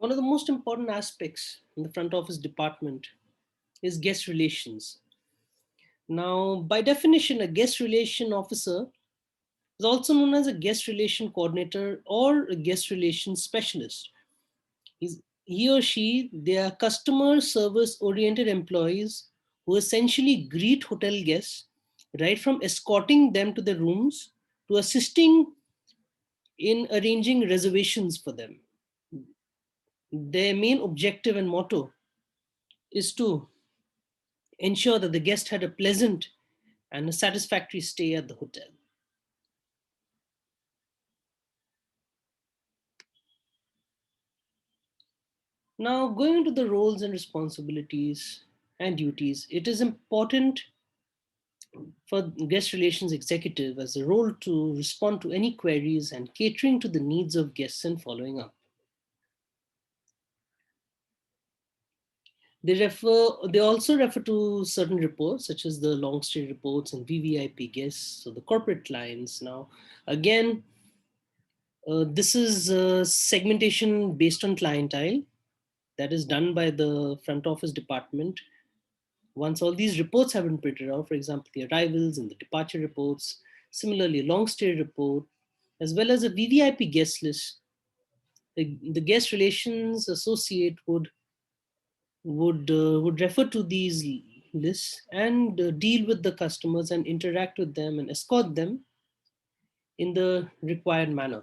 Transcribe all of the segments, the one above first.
One of the most important aspects in the front office department is guest relations. Now, by definition, a guest relation officer is also known as a guest relation coordinator or a guest relations specialist. He or she, they are customer service oriented employees who essentially greet hotel guests, right from escorting them to their rooms to assisting in arranging reservations for them. Their main objective and motto is to ensure that the guest had a pleasant and a satisfactory stay at the hotel. Now, going into the roles and responsibilities and duties, it is important for guest relations executive as a role to respond to any queries and catering to the needs of guests and following up. They also refer to certain reports such as the long stay reports and VVIP guests, so the corporate clients. Now, again, this is segmentation based on clientele that is done by the front office department. Once all these reports have been printed out, for example, the arrivals and the departure reports, similarly, a long stay report, as well as a VVIP guest list, the guest relations associate would refer to these lists and deal with the customers and interact with them and escort them in the required manner.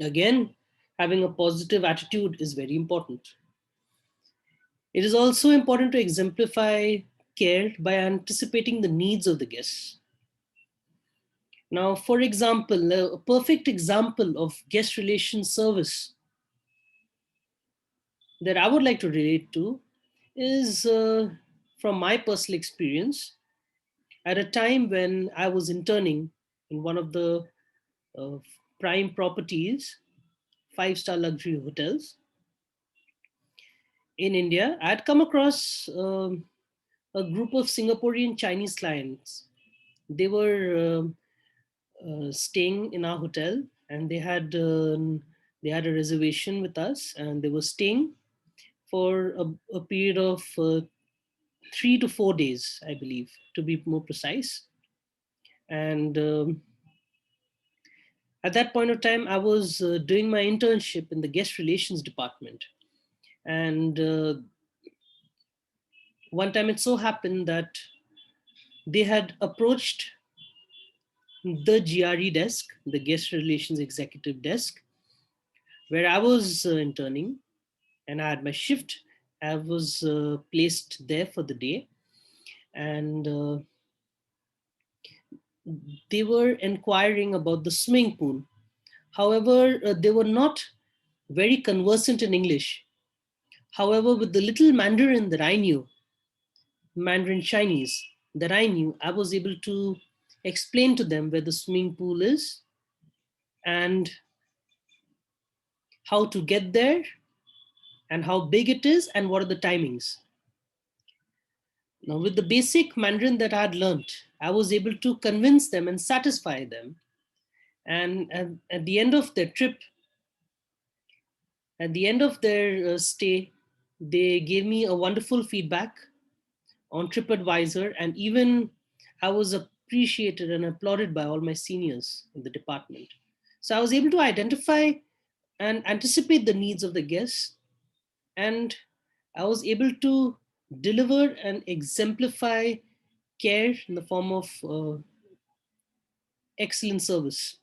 Again, having a positive attitude is very important. It is also important to exemplify care by anticipating the needs of the guests. Now, for example, a perfect example of guest relations service that I would like to relate to is from my personal experience at a time when I was interning in one of the uh, prime properties, five-star luxury hotels in India. I had come across a group of Singaporean Chinese clients. They were staying in our hotel, and they had a reservation with us, and they were staying for a period of 3 to 4 days, I believe, to be more precise. And at that point of time, I was doing my internship in the guest relations department. And one time it so happened that they had approached the GRE desk, the guest relations executive desk, where I was interning, and I had my shift. I was placed there for the day, and they were inquiring about the swimming pool. However, they were not very conversant in English. However, with the little Mandarin that I knew, Mandarin Chinese that I knew, I was able to explain to them where the swimming pool is and how to get there and how big it is and what are the timings. Now, with the basic Mandarin that I had learned, I was able to convince them and satisfy them. And at the end of their trip, at the end of their stay, they gave me a wonderful feedback on TripAdvisor, and even I was appreciated and applauded by all my seniors in the department. So I was able to identify and anticipate the needs of the guests, and I was able to deliver and exemplify care in the form of excellent service.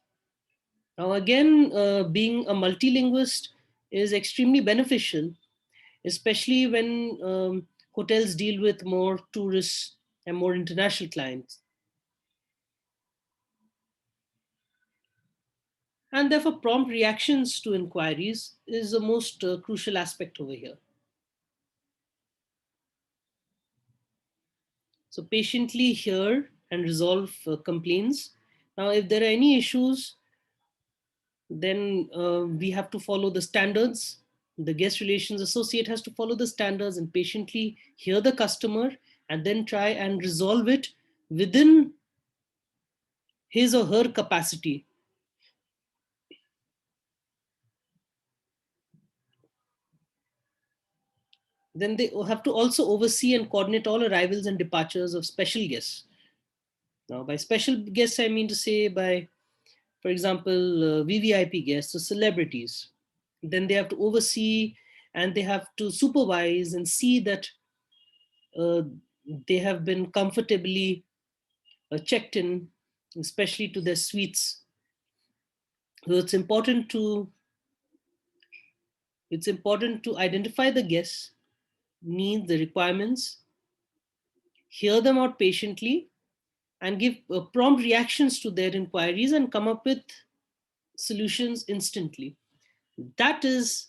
Now, again, being a multilingualist is extremely beneficial, especially when hotels deal with more tourists and more international clients. And therefore, prompt reactions to inquiries is the most crucial aspect over here. So, patiently hear and resolve complaints. Now, if there are any issues, then we have to follow the standards. The guest relations associate has to follow the standards and patiently hear the customer and then try and resolve it within his or her capacity. 。 . 。 . 。 . 。 . 。 . 。 . 。 . 。 . 。 . 。 . 。 . 。 . 。 . 。 。 . 。 。 . 。 。 。 。 . 。 。 . 。 . 。 。 . 。 。 . 。 . 。 . 。 . Then they have to also oversee and coordinate all arrivals and departures of special guests. Now, by special guests, I mean to say by, for example, VVIP guests or celebrities. Then they have to oversee and they have to supervise and see that uh, they have been comfortably checked in, especially to their suites. So it's important to identify the guests' needs, the requirements, hear them out patiently, and give prompt reactions to their inquiries and come up with solutions instantly. That is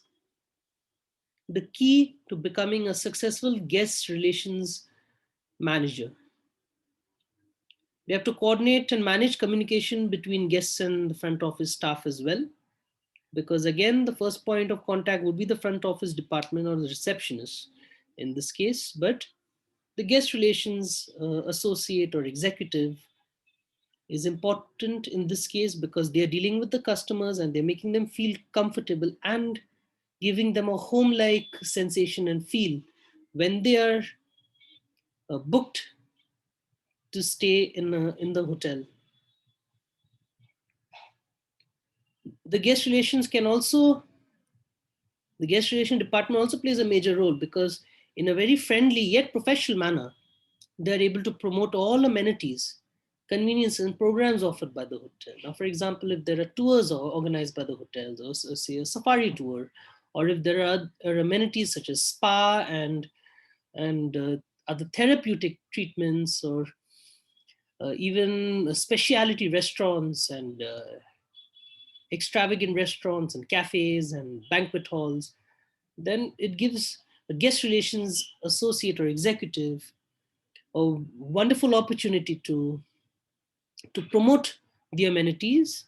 the key to becoming a successful guest relations manager. They have to coordinate and manage communication between guests and the front office staff as well. Because again, the first point of contact would be the front office department or the receptionist in this case. But the guest relations associate or executive is important in this case because they are dealing with the customers and they're making them feel comfortable and giving them a home like sensation and feel when they are booked to stay in the hotel. The guest relations can also, the guest relation department also plays a major role because in a very friendly yet professional manner, they're able to promote all amenities, convenience, and programs offered by the hotel. Now, for example, if there are tours organized by the hotels, or say a safari tour, or if there are amenities such as spa and other therapeutic treatments, or even specialty restaurants and extravagant restaurants and cafes and banquet halls, then it gives a guest relations associate or executive a wonderful opportunity to promote the amenities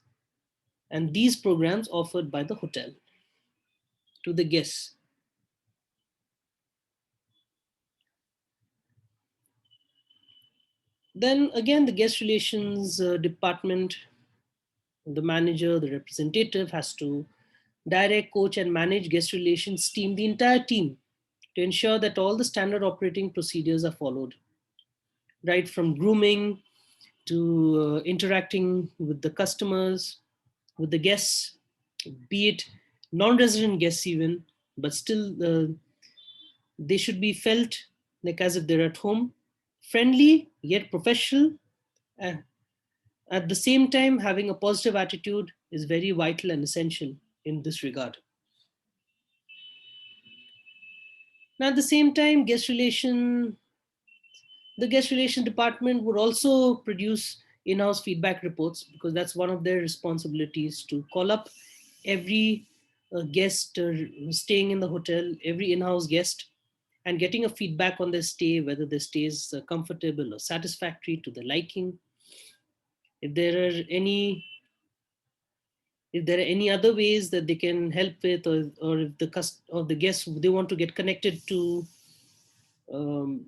and these programs offered by the hotel to the guests. Then again, the guest relations department, the manager, the representative has to direct, coach, and manage guest relations team, the entire team, to ensure that all the standard operating procedures are followed, right from grooming to interacting with the customers, with the guests, be it non-resident guests even, but still they should be felt like as if they're at home, friendly yet professional. And at the same time, having a positive attitude is very vital and essential in this regard. Now, at the same time, the guest relation department would also produce in-house feedback reports because that's one of their responsibilities to call up every guest staying in the hotel, every in-house guest, and getting a feedback on their stay, whether their stay is comfortable or satisfactory to their liking. If there are any if there are any other ways that they can help with, or if the guests they want to get connected to,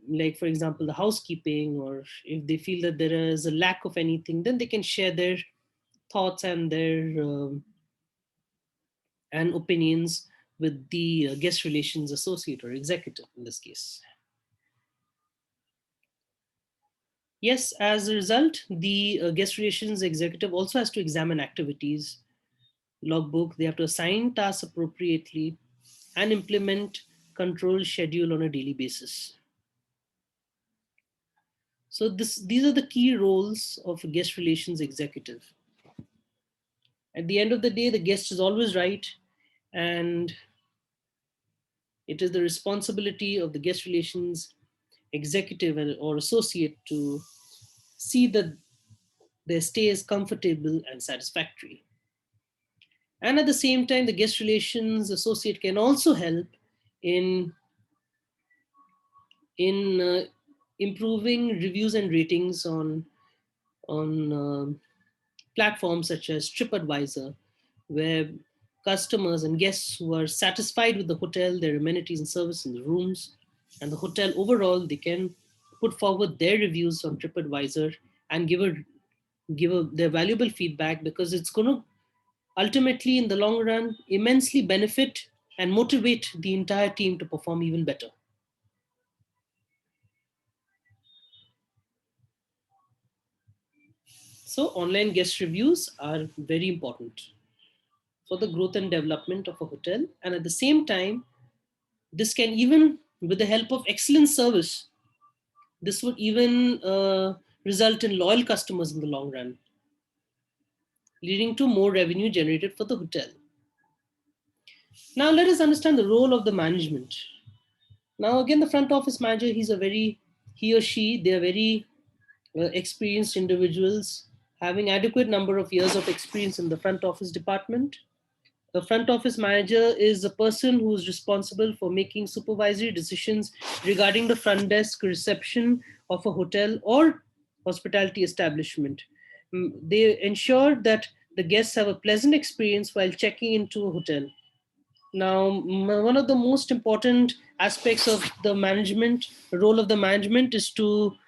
like for example the housekeeping, or if they feel that there is a lack of anything, then they can share their thoughts and their and opinions with the guest relations associate or executive in this case. Yes, as a result, the guest relations executive also has to examine activities, logbook, they have to assign tasks appropriately and implement control schedule on a daily basis. So these are the key roles of a guest relations executive. At the end of the day, the guest is always right, and it is the responsibility of the guest relations executive or associate to see that their stay is comfortable and satisfactory. And at the same time, the guest relations associate can also help in in improving reviews and ratings on platforms such as TripAdvisor, where customers and guests who are satisfied with the hotel, their amenities and service in the rooms, and the hotel overall, they can put forward their reviews on TripAdvisor and their valuable feedback, because it's going to ultimately, in the long run, immensely benefit and motivate the entire team to perform even better. So online guest reviews are very important for the growth and development of a hotel. And at the same time, this can even, with the help of excellent service, this would even result in loyal customers in the long run, leading to more revenue generated for the hotel. Now let us understand the role of the management. Now again, the front office manager, he or she, they are very experienced individuals having adequate number of years of experience in the front office department. The front office manager is a person who is responsible for making supervisory decisions regarding the front desk reception of a hotel or hospitality establishment. They ensure that the guests have a pleasant experience while checking into a hotel. Now, one of the most important aspects of the management role of the management is to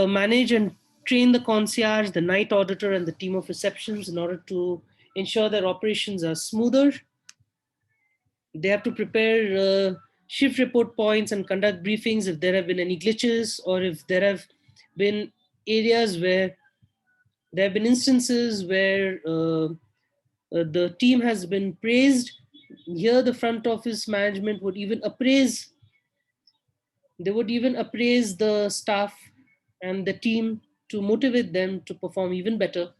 manage and train the concierge, the night auditor, and the team of receptions in order to ensure that operations are smoother. They have to prepare shift report points and conduct briefings if there have been any glitches, or if there have been areas where there have been instances where the team has been praised. Here the front office management would even appraise, they would even appraise the staff and the team to motivate them to perform even better.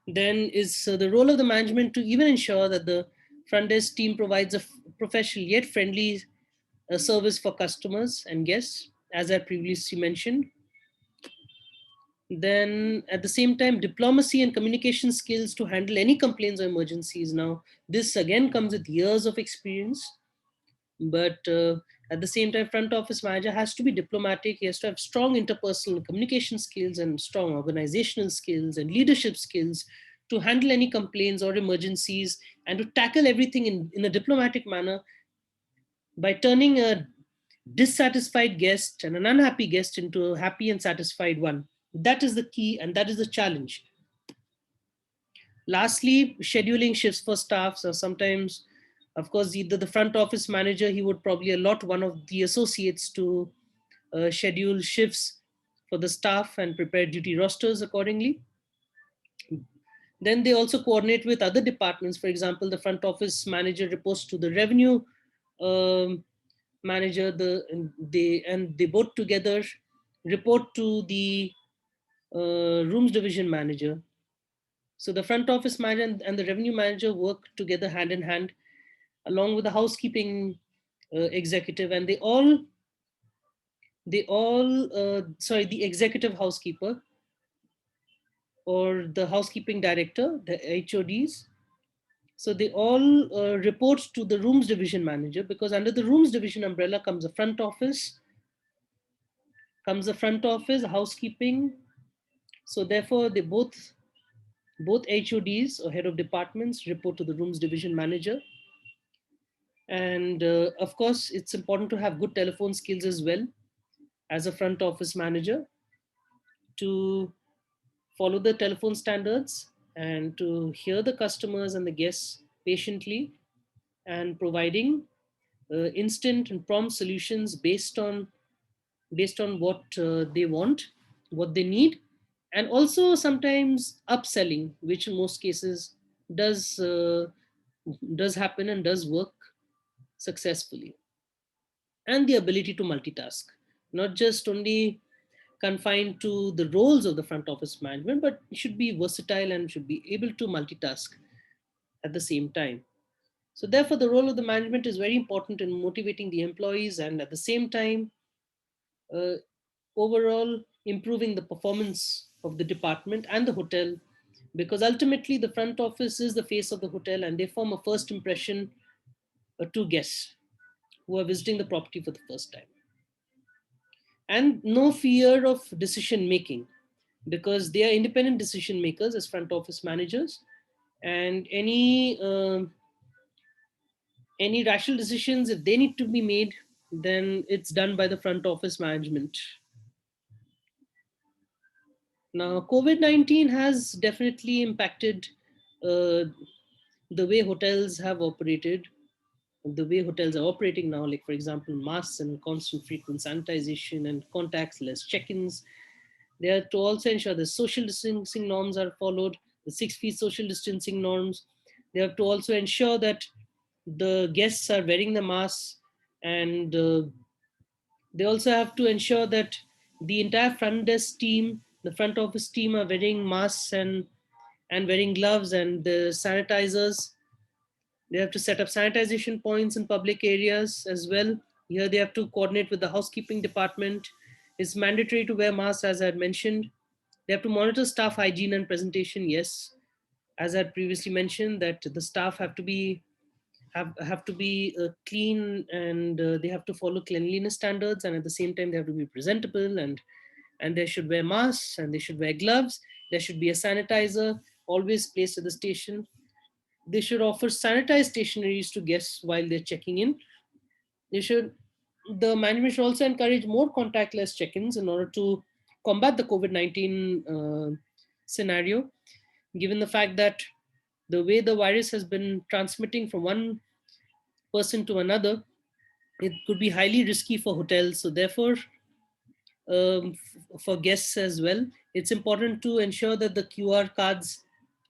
Then is the role of the management to even ensure that the front desk team provides a professional yet friendly service for customers and guests, as I previously mentioned. Then at the same time, diplomacy and communication skills to handle any complaints or emergencies. Now this again comes with years of experience, but at the same time, front office manager has to be diplomatic. He has to have strong interpersonal communication skills and strong organizational skills and leadership skills to handle any complaints or emergencies, and to tackle everything in a diplomatic manner by turning a dissatisfied guest and an unhappy guest into a happy and satisfied one. That is the key, and that is the challenge. Lastly, scheduling shifts for staffs, or sometimes, of course, either the front office manager, he would probably allot one of the associates to schedule shifts for the staff and prepare duty rosters accordingly. Then they also coordinate with other departments. For example, the front office manager reports to the revenue um, manager. They both together report to the rooms division manager. So the front office manager and the revenue manager work together hand in hand, along with the housekeeping executive, and the executive housekeeper or the housekeeping director, the HODs. So they all report to the rooms division manager, because under the rooms division umbrella comes the front office, housekeeping. So therefore, they both HODs or head of departments report to the rooms division manager. And of course, it's important to have good telephone skills as well as a front office manager, to follow the telephone standards and to hear the customers and the guests patiently, and providing instant and prompt solutions based on what they want, what they need, and also sometimes upselling, which in most cases does uh, does happen and does work successfully. And the ability to multitask, not just only confined to the roles of the front office management, but should be versatile and should be able to multitask at the same time. So therefore, the role of the management is very important in motivating the employees, and at the same time, uh, overall improving the performance of the department and the hotel, because ultimately the front office is the face of the hotel and they form a first impression to guests who are visiting the property for the first time. And no fear of decision making, because they are independent decision makers as front office managers, and any rational decisions, if they need to be made, then it's done by the front office management. Now, COVID-19 has definitely impacted uh, the way hotels have operated, the way hotels are operating now, like, for example, masks and constant frequent sanitization and contactless check ins. They have to also ensure the social distancing norms are followed, the 6 feet social distancing norms. They have to also ensure that the guests are wearing the masks, and they also have to ensure that the entire front desk team, the front office team, are wearing masks and wearing gloves and the sanitizers. They have to set up sanitization points in public areas as well. Here they have to coordinate with the housekeeping department. It's mandatory to wear masks, as I had mentioned. They have to monitor staff hygiene and presentation. Yes, as I had previously mentioned, that the staff have to be clean, and they have to follow cleanliness standards, and at the same time they have to be presentable, and they should wear masks and they should wear gloves. There should be a sanitizer always placed at the station. They should offer sanitized stationaries to guests while they're checking in. They should The management should also encourage more contactless check-ins in order to combat the COVID-19 scenario, given the fact that the way the virus has been transmitting from one person to another, it could be highly risky for hotels. So therefore, for guests as well, it's important to ensure that the QR cards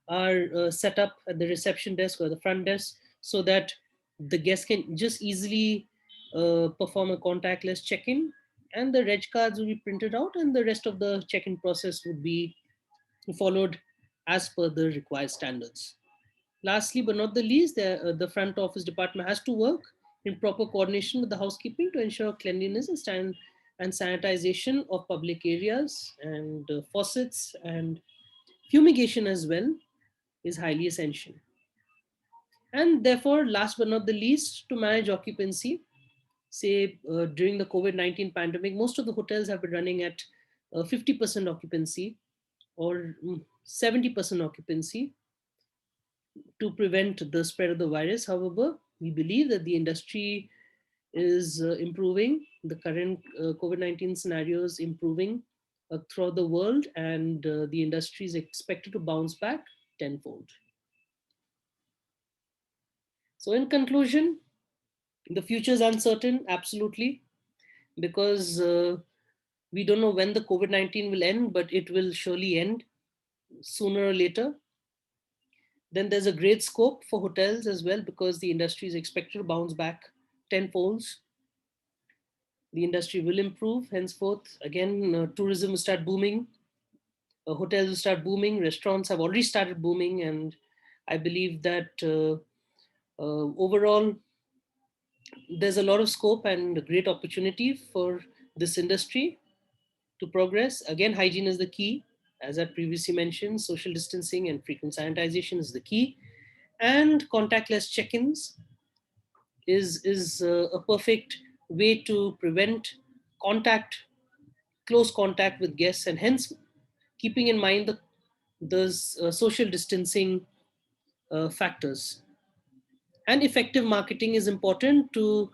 are set up at the reception desk or the front desk, so that the guest can just easily perform a contactless check-in, and the reg cards will be printed out, and the rest of the check-in process would be followed as per the required standards. Lastly, but not the least, the front office department has to work in proper coordination with the housekeeping to ensure cleanliness and sanitization of public areas, and faucets and fumigation as well is highly essential. And therefore, last but not the least, to manage occupancy, say during the COVID-19 pandemic, most of the hotels have been running at 50% occupancy or 70% occupancy to prevent the spread of the virus. However, we believe that the industry is improving. The current COVID-19 scenario is improving throughout the world, and the industry is expected to bounce back tenfold. So, in conclusion, the future is uncertain, absolutely, because we don't know when the COVID-19 will end, but it will surely end sooner or later. Then there's a great scope for hotels as well, because the industry is expected to bounce back tenfold. The industry will improve henceforth. Again, tourism will start booming, hotels will start booming, restaurants have already started booming, and I believe that overall there's a lot of scope and a great opportunity for this industry to progress. Again, hygiene is the key. As I previously mentioned, social distancing and frequent sanitization is the key. And contactless check-ins is a perfect way to prevent contact, close contact with guests, and hence keeping in mind the social distancing factors. And effective marketing is important to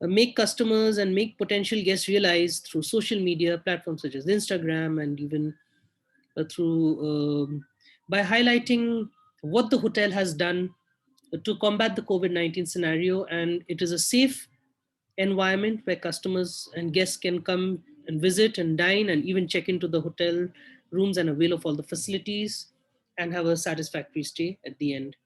make customers and make potential guests realize through social media platforms such as Instagram, and even through by highlighting what the hotel has done to combat the COVID-19 scenario, and it is a safe environment where customers and guests can come and visit and dine and even check into the hotel rooms and avail of all the facilities and have a satisfactory stay at the end.